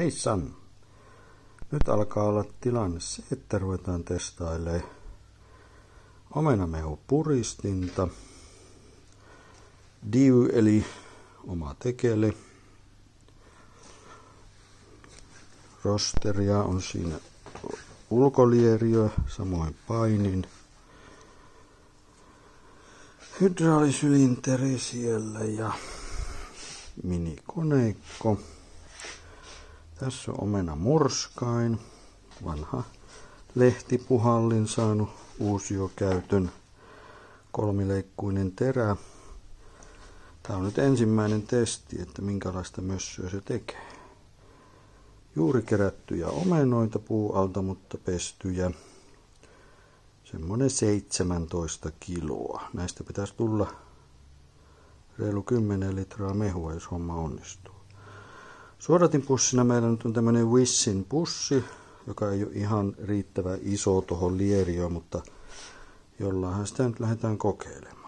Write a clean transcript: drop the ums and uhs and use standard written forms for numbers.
Hei San! Nyt alkaa olla tilanne se, että ruvetaan testailemaan omenamehupuristinta, diu eli oma tekele. Rosteria on siinä ulkolieriö, samoin painin. Hydraulisylinteri siellä ja minikoneikko. Tässä on omenamurskain, vanha lehtipuhallin saanut uusiokäytön, kolmileikkuinen terä. Tämä on nyt ensimmäinen testi, että minkälaista mössöä se tekee. Juuri kerättyjä omenoita puualta, mutta pestyjä. Semmoinen 17 kiloa. Näistä pitäisi tulla reilu 10 litraa mehua, jos homma onnistuu. Suodatinpussina meillä nyt on tämmöinen Wissin pussi, joka ei ole ihan riittävän iso tuohon lieriöön, mutta jollainhan sitä nyt lähdetään kokeilemaan.